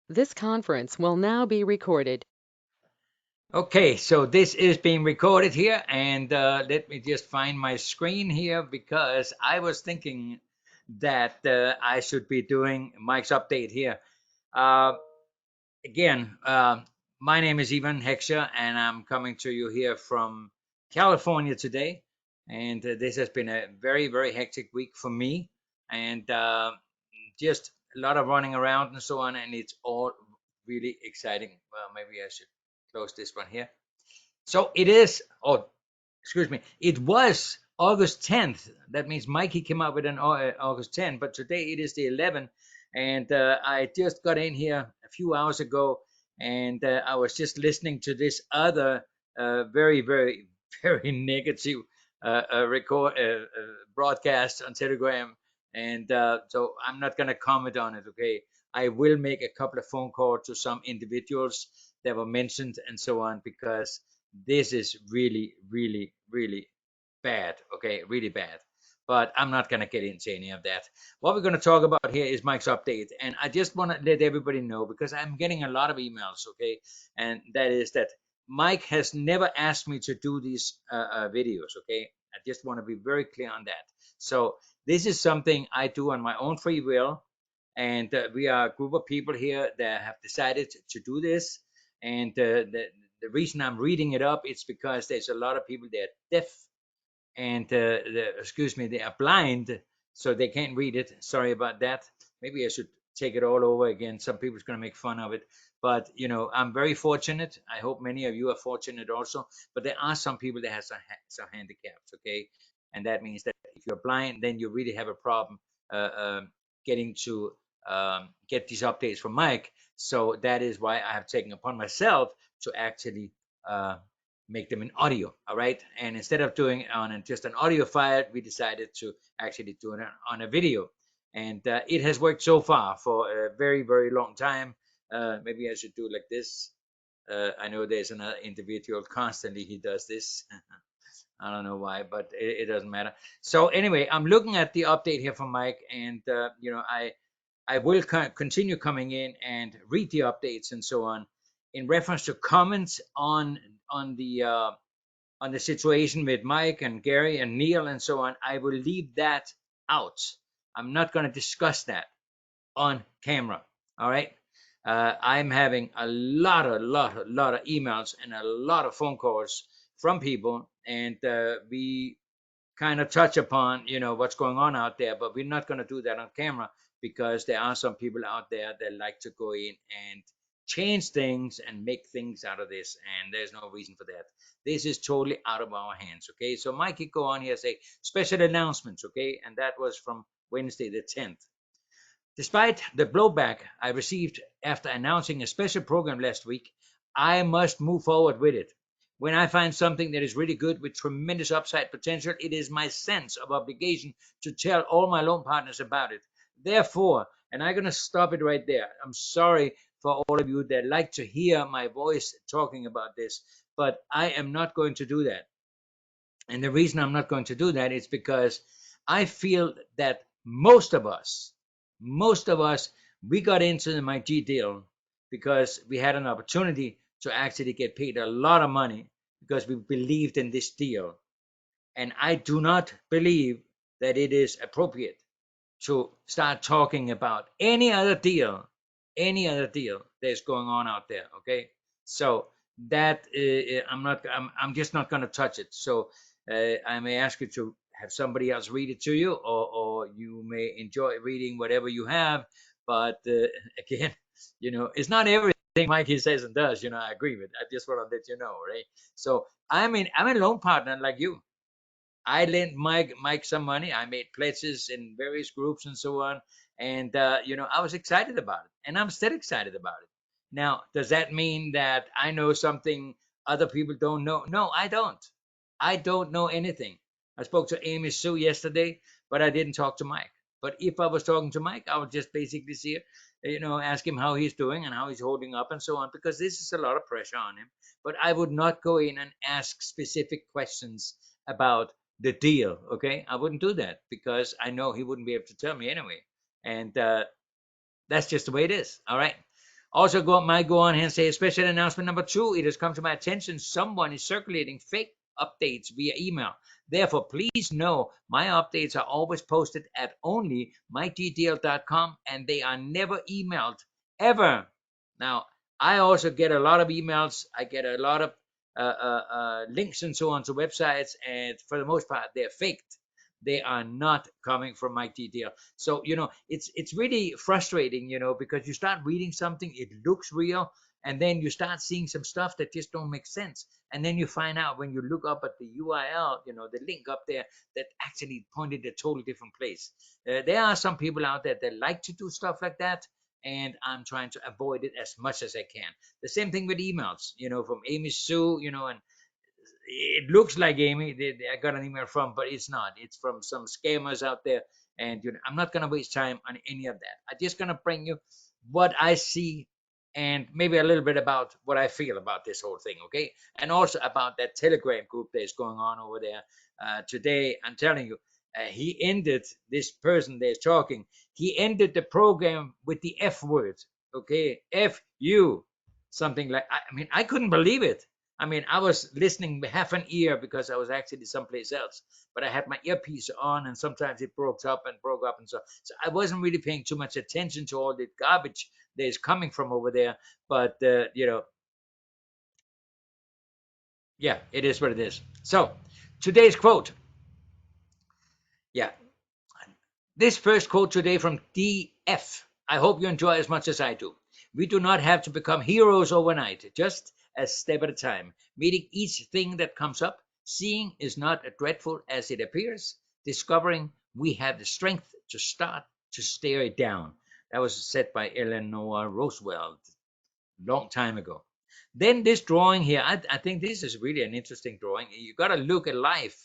This conference will now be recorded. Okay, so this is being recorded here, and let me just find my screen here because I was thinking that I should be doing Mike's update here. Uh, Again, my name is Ivan Heckscher, and I'm coming to you here from California today. And this has been a very, very hectic week for me, and just a lot of running around and so on, and it's all really exciting. Well, maybe I should close this one here. So it is, oh, excuse me, it was August 10th. That means Mikey came out with an August 10th, but today it is the 11th. And I just got in here a few hours ago, and I was just listening to this other very, very, very negative broadcast on Telegram. And so I'm not going to comment on it, okay? I will make a couple of phone calls to some individuals that were mentioned and so on because this is really, really, really bad. Okay, really bad. But I'm not going to get into any of that. What we're going to talk about here is Mike's update. And I just want to let everybody know because I'm getting a lot of emails. Okay. And that is that Mike has never asked me to do these videos. Okay. I just want to be very clear on that. So this is something I do on my own free will. And we are a group of people here that have decided to do this. And the reason I'm reading it up is because there's a lot of people that are deaf and excuse me, they are blind, so they can't read it. Sorry about that. Maybe I should take it all over again. Some people's going to make fun of it, but I'm very fortunate. I hope many of you are fortunate also. But there are some people that have some handicaps. Okay, and that means that if you're blind, then you really have a problem getting to get these updates from Mike. So that is why I have taken upon myself to actually uh, make them in audio. All right. And instead of doing it on just an audio file, we decided to actually do it on a video. And it has worked so far for a very, very long time. Maybe I should do like this. I know there's another individual constantly he does this. I don't know why, but it doesn't matter. So anyway, I'm looking at the update here from Mike, and I will continue coming in and read the updates and so on. In reference to comments on the situation with Mike and Gary and Neil and so on, I will leave that out. I'm not going to discuss that on camera. All right. I'm having a lot of emails and a lot of phone calls from people, and we kind of touch upon what's going on out there, but we're not going to do that on camera because there are some people out there that like to go in and change things and make things out of this, and there's no reason for that. This is totally out of our hands. Okay, so Mike could go on here and say special announcements. Okay, and that was from Wednesday the 10th. Despite the blowback I received after announcing a special program last week, I must move forward with it. When I find something that is really good with tremendous upside potential, it is my sense of obligation to tell all my loan partners about it. Therefore, and I'm going to stop it right there. I'm sorry for all of you that like to hear my voice talking about this, but I am not going to do that. And the reason I'm not going to do that is because I feel that most of us, we got into the McG deal because we had an opportunity to actually get paid a lot of money because we believed in this deal. And I do not believe that it is appropriate to start talking about any other deal that's going on out there. Okay, so that I'm just not going to touch it. So I may ask you to have somebody else read it to you, or you may enjoy reading whatever you have. But again, it's not everything Mikey says and does. I agree with. I just want to let you know, right? So I'm a loan partner like you. I lent Mike some money. I made pledges in various groups and so on. And I was excited about it, and I'm still excited about it. Now, does that mean that I know something other people don't know? No, I don't. I don't know anything. I spoke to Amy Sue yesterday, but I didn't talk to Mike. But if I was talking to Mike, I would just basically see, ask him how he's doing and how he's holding up and so on, because this is a lot of pressure on him. But I would not go in and ask specific questions about the deal. Okay, I wouldn't do that because I know he wouldn't be able to tell me anyway, and that's just the way it is. All right. Also, might go on here and say, special announcement number 2. It has come to my attention someone is circulating fake updates via email. Therefore, please know my updates are always posted at only mytdl.com and they are never emailed ever. Now, I also get a lot of emails. I get a lot of links and so on to websites, and for the most part, they're faked. They are not coming from Mike DDL. So it's really frustrating, because you start reading something, it looks real, and then you start seeing some stuff that just don't make sense, and then you find out when you look up at the URL, the link up there, that actually pointed a totally different place. There are some people out there that like to do stuff like that, and I'm trying to avoid it as much as I can. The same thing with emails, from Amy Sue, and it looks like Amy. I got an email from, but it's not. It's from some scammers out there, and I'm not gonna waste time on any of that. I'm just gonna bring you what I see, and maybe a little bit about what I feel about this whole thing, okay? And also about that Telegram group that is going on over there today. I'm telling you, he ended, this person that's talking. He ended the program with the F word, okay? F you, something like. I mean, I couldn't believe it. I mean, I was listening half an ear because I was actually someplace else, but I had my earpiece on, and sometimes it broke up, and so I wasn't really paying too much attention to all the garbage that is coming from over there. But yeah, it is what it is. So today's quote, yeah, this first quote today from DF. I hope you enjoy as much as I do. We do not have to become heroes overnight, just a step at a time, meeting each thing that comes up. Seeing is not as dreadful as it appears. Discovering we have the strength to start to stare it down. That was said by Eleanor Roosevelt long time ago. Then this drawing here, I think this is really an interesting drawing. You got to look at life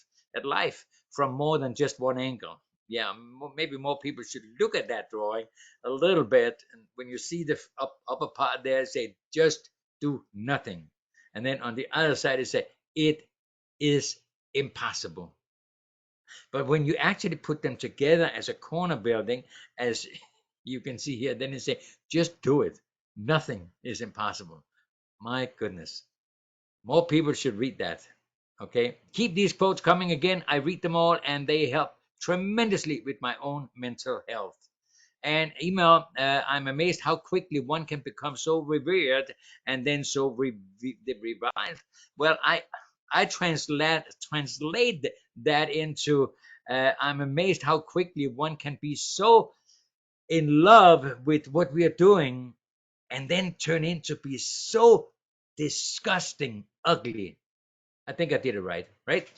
from more than just one angle. Yeah, maybe more people should look at that drawing a little bit. And when you see the upper part there, say just do nothing, and then on the other side it say it is impossible. But when you actually put them together as a corner building, as you can see here, then it say just do it. Nothing is impossible. My goodness. More people should read that. Okay. Keep these quotes coming again. I read them all and they help tremendously with my own mental health. And email, I'm amazed how quickly one can become so revered and then so revived. Well, I translate that into I'm amazed how quickly one can be so in love with what we are doing and then turn into be so disgusting ugly. I think I did it right, right?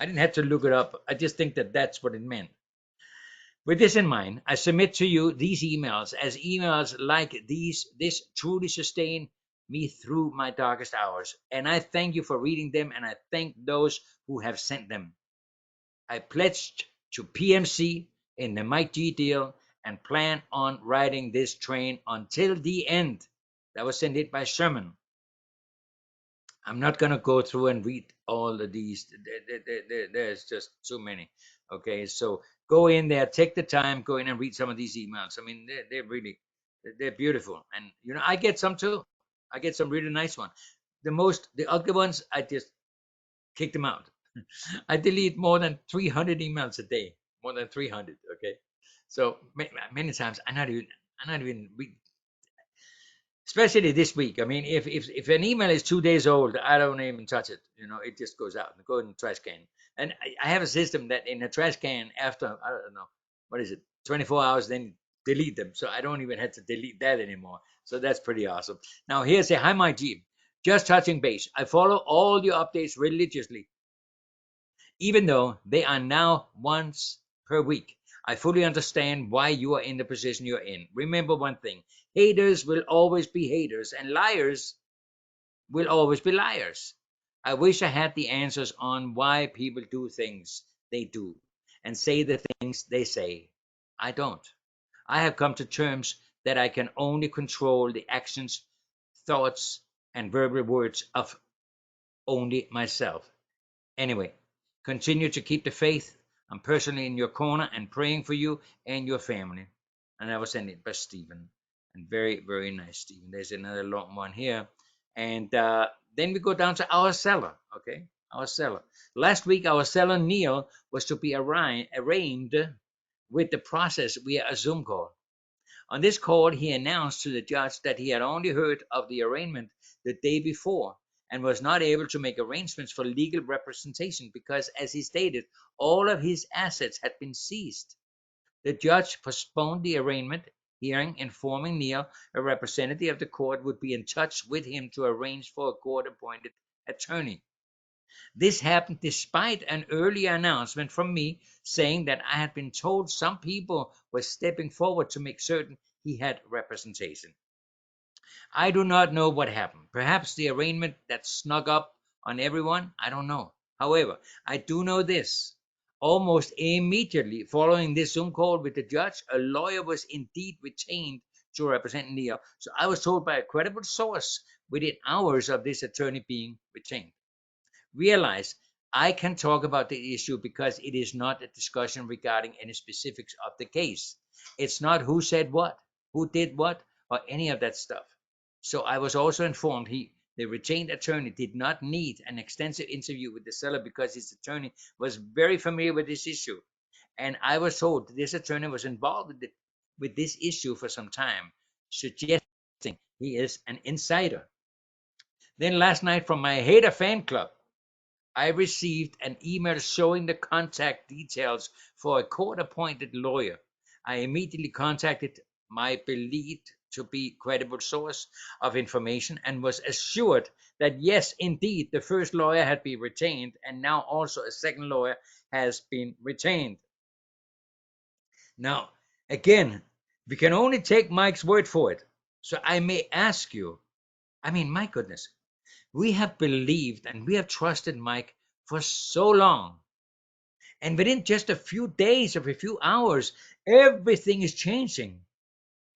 I didn't have to look it up. I just think that that's what it meant. With this in mind, I submit to you these emails, as emails like this truly sustain me through my darkest hours. And I thank you for reading them, and I thank those who have sent them. I pledged to PMC in the Mike G deal and plan on riding this train until the end. That was sent in by Sherman. I'm not going to go through and read all of these. There's just too many. Okay, so go in there, take the time, go in and read some of these emails. I mean, they're really, they're beautiful. And, I get some too. I get some really nice ones. The ugly ones, I just kick them out. I delete more than 300 emails a day, more than 300. Okay. So many times I'm not even especially this week. I mean, if an email is 2 days old, I don't even touch it. It just goes out and go in the trash can. And I have a system that in the trash can after, I don't know, what is it, 24 hours, then delete them. So I don't even have to delete that anymore. So that's pretty awesome. Now here's a hi, my G. Just touching base. I follow all your updates religiously, even though they are now once per week. I fully understand why you are in the position you're in. Remember one thing: haters will always be haters, and liars will always be liars. I wish I had the answers on why people do things they do and say the things they say. I don't. I have come to terms that I can only control the actions, thoughts, and verbal words of only myself. Anyway, continue to keep the faith. I'm personally in your corner and praying for you and your family. And I was sent it by Stephen. And very, very nice, Stephen. There's another long one here. And then we go down to our seller, okay? Our seller. Last week, our seller, Neil, was to be arraigned with the process via a Zoom call. On this call, he announced to the judge that he had only heard of the arraignment the day before and was not able to make arrangements for legal representation because, as he stated, all of his assets had been seized. The judge postponed the arraignment hearing, informing Neil a representative of the court would be in touch with him to arrange for a court-appointed attorney. This happened despite an earlier announcement from me saying that I had been told some people were stepping forward to make certain he had representation. I do not know what happened. Perhaps the arraignment that snuck up on everyone. I don't know. However, I do know this. Almost immediately following this Zoom call with the judge, a lawyer was indeed retained to represent Neil. So I was told by a credible source within hours of this attorney being retained. Realize I can talk about the issue because it is not a discussion regarding any specifics of the case. It's not who said what, who did what, or any of that stuff. So I was also informed the retained attorney did not need an extensive interview with the seller because his attorney was very familiar with this issue. And I was told this attorney was involved with this issue for some time, suggesting he is an insider. Then last night from my Hater fan club, I received an email showing the contact details for a court-appointed lawyer. I immediately contacted my believed to be credible source of information and was assured that yes, indeed, the first lawyer had been retained and now also a second lawyer has been retained. Now, again, we can only take Mike's word for it. So I may ask you, I mean, my goodness, we have believed and we have trusted Mike for so long. And within just a few days or a few hours, everything is changing.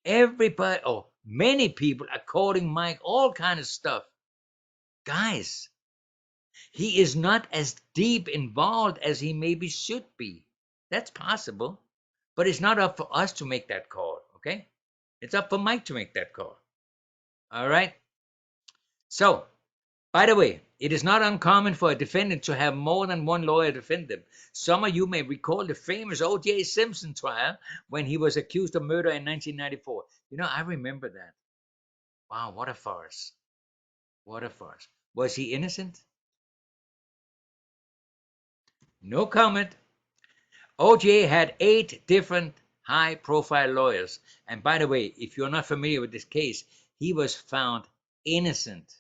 Everybody, many people are calling Mike all kind of stuff. Guys, he is not as deep involved as he maybe should be. That's possible. But it's not up for us to make that call, okay? It's up for Mike to make that call. All right? So, by the way, it is not uncommon for a defendant to have more than one lawyer defend them. Some of you may recall the famous O.J. Simpson trial when he was accused of murder in 1994. I remember that. Wow, what a farce. What a farce. Was he innocent? No comment. O.J. had 8 different high-profile lawyers. And by the way, if you're not familiar with this case, he was found innocent.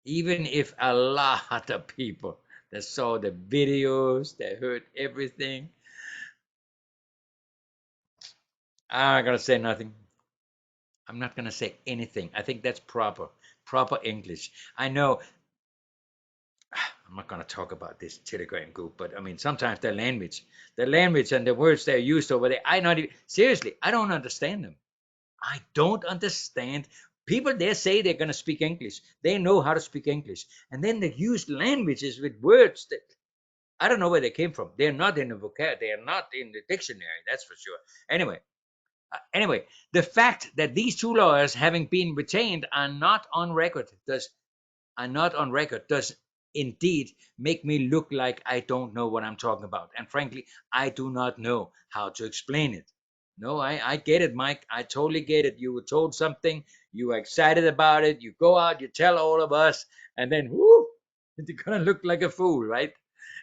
Even if a lot of people that saw the videos, that heard everything, I'm not going to say nothing. I'm not going to say anything. I think that's proper English. I know I'm not going to talk about this Telegram group, but I mean, sometimes the language and the words they're used over there, seriously, I don't understand them. I don't understand. People there say they're going to speak English. They know how to speak English. And then they use languages with words that I don't know where they came from. They're not in the vocabulary. They are not in the dictionary. That's for sure. Anyway, the fact that these 2 lawyers, having been retained, are not on record does indeed make me look like I don't know what I'm talking about. And frankly, I do not know how to explain it. No, I get it, Mike. I totally get it. You were told something, you were excited about it, you go out, you tell all of us, and then whoo, you're gonna look like a fool, right?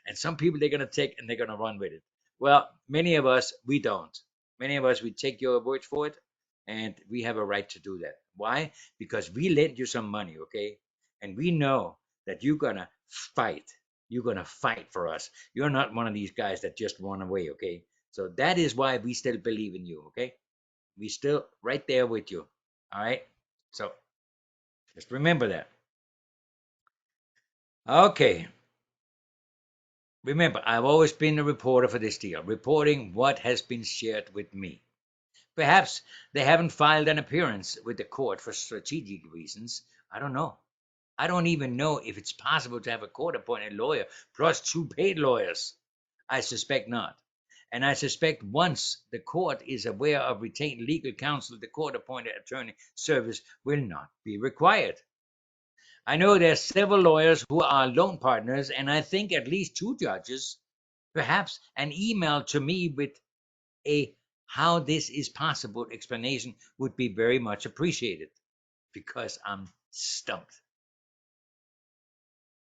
And some people they're gonna take and they're gonna run with it. Well, many of us we don't. Many of us we take your word for it, and we have a right to do that. Why? Because we lent you some money, okay? And we know that you're gonna fight. You're gonna fight for us. You're not one of these guys that just run away, okay? So that is why we still believe in you, okay? We still right there with you. All right? So just remember that. Okay. Remember, I've always been a reporter for this deal, reporting what has been shared with me. Perhaps they haven't filed an appearance with the court for strategic reasons. I don't know. I don't even know if it's possible to have a court-appointed lawyer plus 2 paid lawyers. I suspect not. And I suspect once the court is aware of retained legal counsel, the court-appointed attorney service will not be required. I know there are several lawyers who are loan partners, and I think at least 2 judges. Perhaps an email to me with a how this is possible explanation would be very much appreciated, because I'm stumped.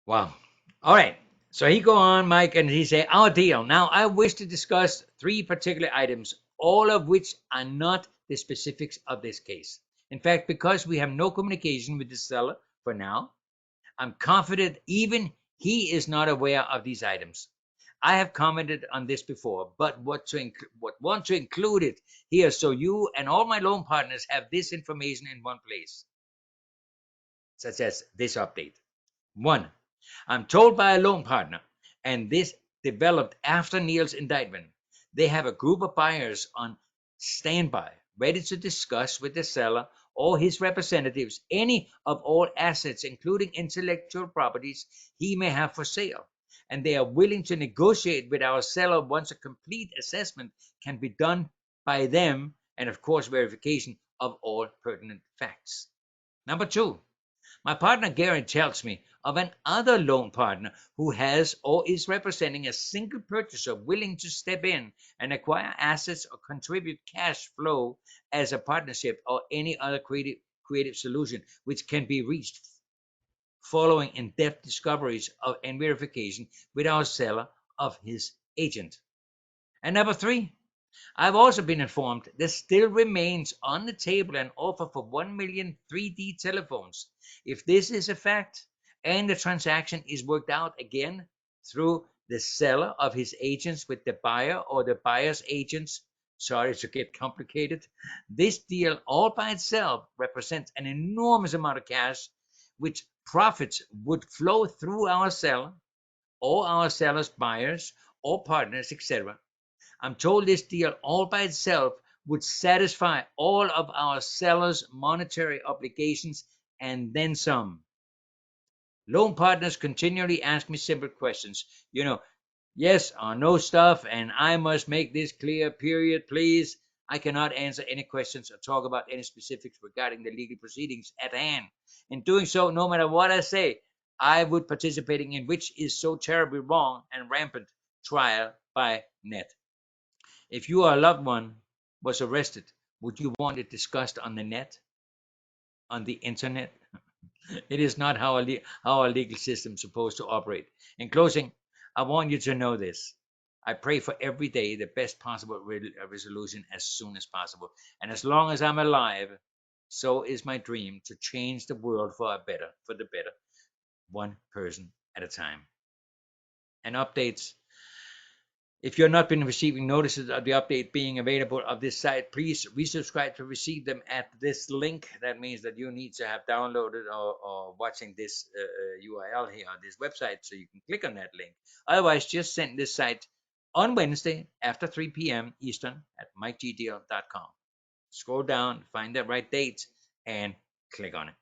Wow. All right. So he go on, Mike, and he say, our deal. Now I wish to discuss 3 particular items, all of which are not the specifics of this case. In fact, because we have no communication with the seller for now, I'm confident even he is not aware of these items. I have commented on this before, but want to include it here so you and all my loan partners have this information in one place, such as this update. 1. I'm told by a loan partner, and this developed after Neil's indictment, they have a group of buyers on standby, ready to discuss with the seller or his representatives any of all assets, including intellectual properties he may have for sale. And they are willing to negotiate with our seller once a complete assessment can be done by them, and of course, verification of all pertinent facts. Number 2. My partner Gary tells me of another loan partner who has or is representing a single purchaser willing to step in and acquire assets or contribute cash flow as a partnership or any other creative solution which can be reached following in-depth discoveries and verification with our seller of his agent. And number 3, I've also been informed there still remains on the table an offer for 1 million 3D telephones. If this is a fact and the transaction is worked out again through the seller of his agents with the buyer or the buyer's agents, sorry to get complicated, this deal all by itself represents an enormous amount of cash, which profits would flow through our seller or our seller's buyers or partners, etc. I'm told this deal all by itself would satisfy all of our sellers' monetary obligations and then some. Loan partners continually ask me simple questions. Yes or no stuff, and I must make this clear, period, please. I cannot answer any questions or talk about any specifics regarding the legal proceedings at hand. In doing so, no matter what I say, I would participating in which is so terribly wrong and rampant trial by net. If your loved one was arrested, would you want it discussed on the net, on the internet? It is not how our legal system is supposed to operate. In closing, I want you to know this. I pray for every day the best possible resolution as soon as possible. And as long as I'm alive, so is my dream to change the world for the better, one person at a time. And updates. If you've not been receiving notices of the update being available of this site, please resubscribe to receive them at this link. That means that you need to have downloaded or watching this URL here on this website, so you can click on that link. Otherwise, just send this site on Wednesday after 3 p.m. Eastern at mikegdeal.com. Scroll down, find the right date, and click on it.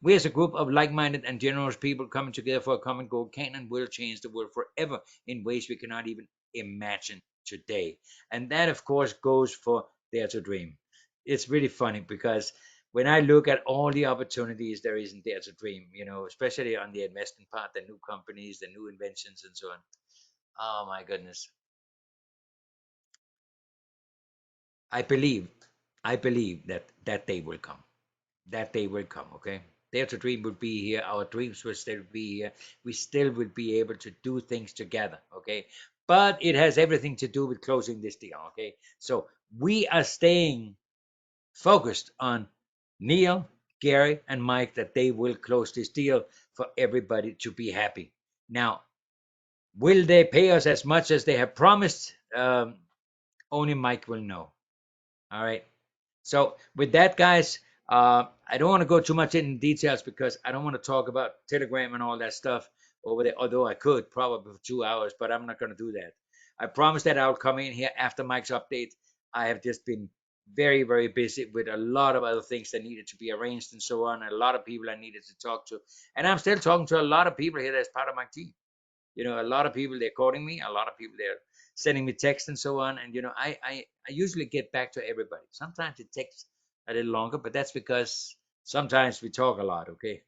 We, as a group of like-minded and generous people coming together for a common goal, can and will change the world forever in ways we cannot even imagine today. And that, of course, goes for Dare to Dream. It's really funny because when I look at all the opportunities there is in Dare to Dream, especially on the investment part, the new companies, the new inventions, and so on. Oh my goodness. I believe, that day will come. That day will come, okay? Dare to Dream will be here. Our dreams will still be here. We still will be able to do things together, okay? But it has everything to do with closing this deal, okay? So we are staying focused on Neil, Gary, and Mike, that they will close this deal for everybody to be happy. Now, will they pay us as much as they have promised? Only Mike will know. All right. So with that, guys, I don't want to go too much in details because I don't want to talk about Telegram and all that stuff over there, although I could probably for 2 hours, but I'm not going to do that. I promise that I'll come in here after Mike's update. I have just been very, very busy with a lot of other things that needed to be arranged and so on. A lot of people I needed to talk to. And I'm still talking to a lot of people here that's part of my team. A lot of people, they're calling me. A lot of people, they're sending me text and so on. And I usually get back to everybody. Sometimes it takes a little longer, but that's because sometimes we talk a lot. Okay,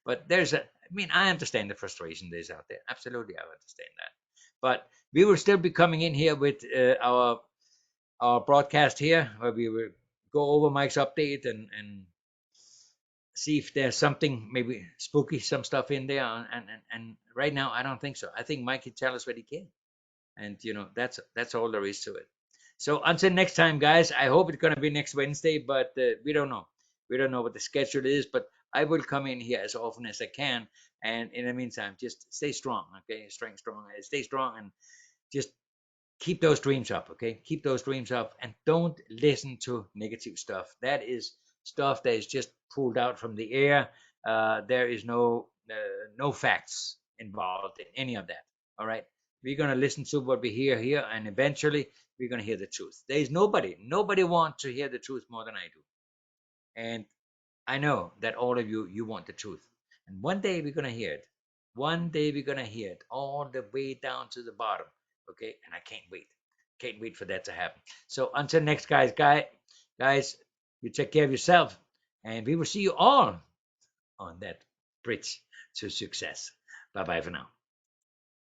but I understand the frustration that is out there. Absolutely, I understand that. But we will still be coming in here with our broadcast here, where we will go over Mike's update and see if there's something maybe spooky, some stuff in there. And right now, I don't think so. I think Mike can tell us what he can, and that's all there is to it. So until next time, guys, I hope it's gonna be next Wednesday, but we don't know. We don't know what the schedule is, but I will come in here as often as I can. And in the meantime, just stay strong, okay? Stay strong, and just keep those dreams up, okay? Keep those dreams up, and don't listen to negative stuff. That is stuff that is just pulled out from the air. There is no facts involved in any of that. All right, we're gonna listen to what we hear here, and eventually we're gonna hear the truth. There is nobody wants to hear the truth more than I do, and I know that all of you want the truth, and one day we're gonna hear it. One day we're gonna hear it all the way down to the bottom. Okay, and I can't wait. Can't wait for that to happen. So until next, guys, you take care of yourself, and we will see you all on that bridge to success. Bye bye for now.